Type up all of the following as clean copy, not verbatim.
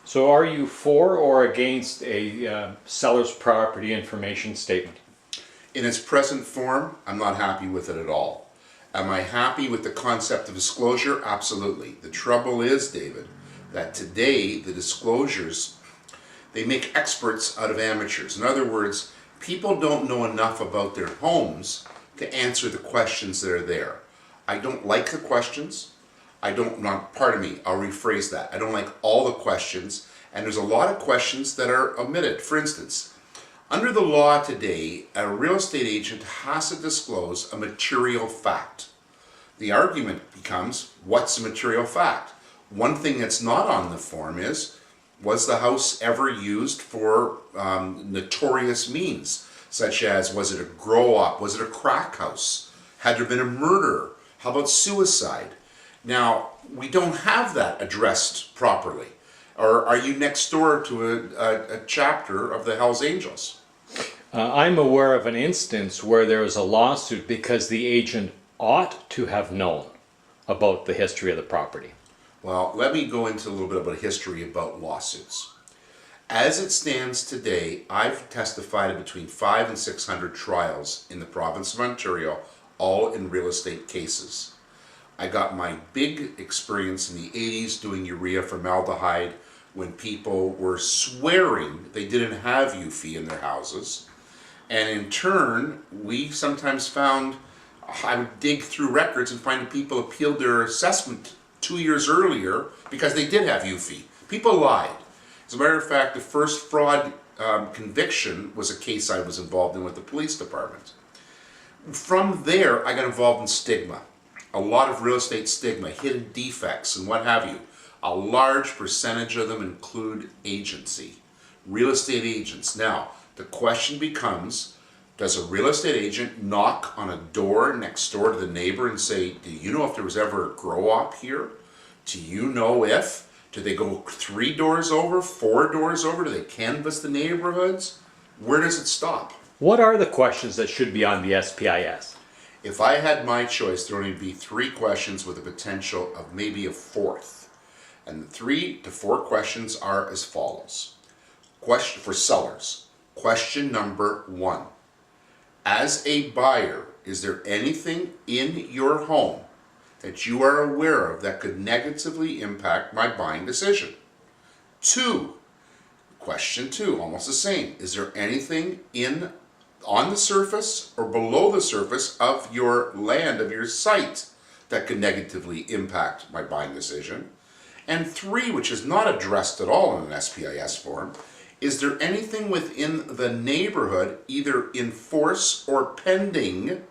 So are you for or against a seller's property information statement? In its present form, I'm not happy with it at all. Am I happy with the concept of disclosure? Absolutely. The trouble is, David, that today the disclosures, they make experts out of amateurs. In other words, people don't know enough about their homes to answer the questions that are there. I don't like the questions. Pardon me, I'll rephrase that. I don't like all the questions, and there's a lot of questions that are omitted. For instance, under the law today, a real estate agent has to disclose a material fact. The argument becomes, what's a material fact? One thing that's not on the form is, was the house ever used for notorious means, such as, was it a grow-up, was it a crack house, had there been a murder, how about suicide? Now, we don't have that addressed properly. Or are you next door to a chapter of the Hells Angels? I'm aware of an instance where there was a lawsuit because the agent ought to have known about the history of the property. Well, let me go into a little bit about history about lawsuits. As it stands today, I've testified in between 500 and 600 trials in the province of Ontario, all in real estate cases. I got my big experience in the 80s doing urea formaldehyde when people were swearing they didn't have UFI in their houses. And in turn, we sometimes found, I would dig through records and find that people appealed their assessment 2 years earlier because they did have UFI. People lied. As a matter of fact, the first fraud conviction was a case I was involved in with the police department. From there, I got involved in stigma. A lot of real estate stigma, hidden defects, and what have you. A large percentage of them include agency, real estate agents. Now, the question becomes, does a real estate agent knock on a door next door to the neighbor and say, do you know if there was ever a grow-up here? Do you know if? Do they go 3 doors over, 4 doors over? Do they canvass the neighborhoods? Where does it stop? What are the questions that should be on the SPIS? If I had my choice, there would only be 3 questions with a potential of maybe a 4th. And the 3 to 4 questions are as follows. Question for sellers. Question number 1. As a buyer, is there anything in your home that you are aware of that could negatively impact my buying decision? 2. Question 2, almost the same. Is there anything on the surface or below the surface of your land, of your site, that could negatively impact my buying decision? And 3, which is not addressed at all in an SPIS form, is there anything within the neighborhood, either in force or pending,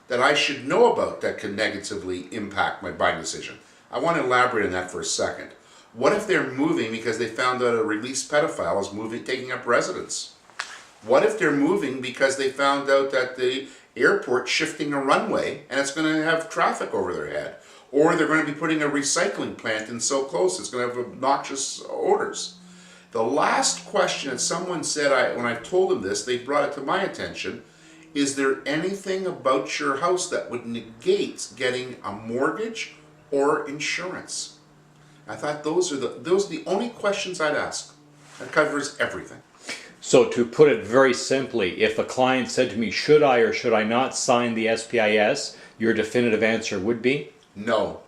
that I should know about that could negatively impact my buying decision? I want to elaborate on that for a second. What if they're moving because they found out a released pedophile is taking up residence? What if they're moving because they found out that the airport's shifting a runway and it's going to have traffic over their head? Or they're going to be putting a recycling plant in so close it's going to have obnoxious odors? The last question that someone said, when I told them this, they brought it to my attention, is there anything about your house that would negate getting a mortgage or insurance? I thought those are the only questions I'd ask. That covers everything. So to put it very simply, if a client said to me, should I or should I not sign the SPIS, your definitive answer would be? No.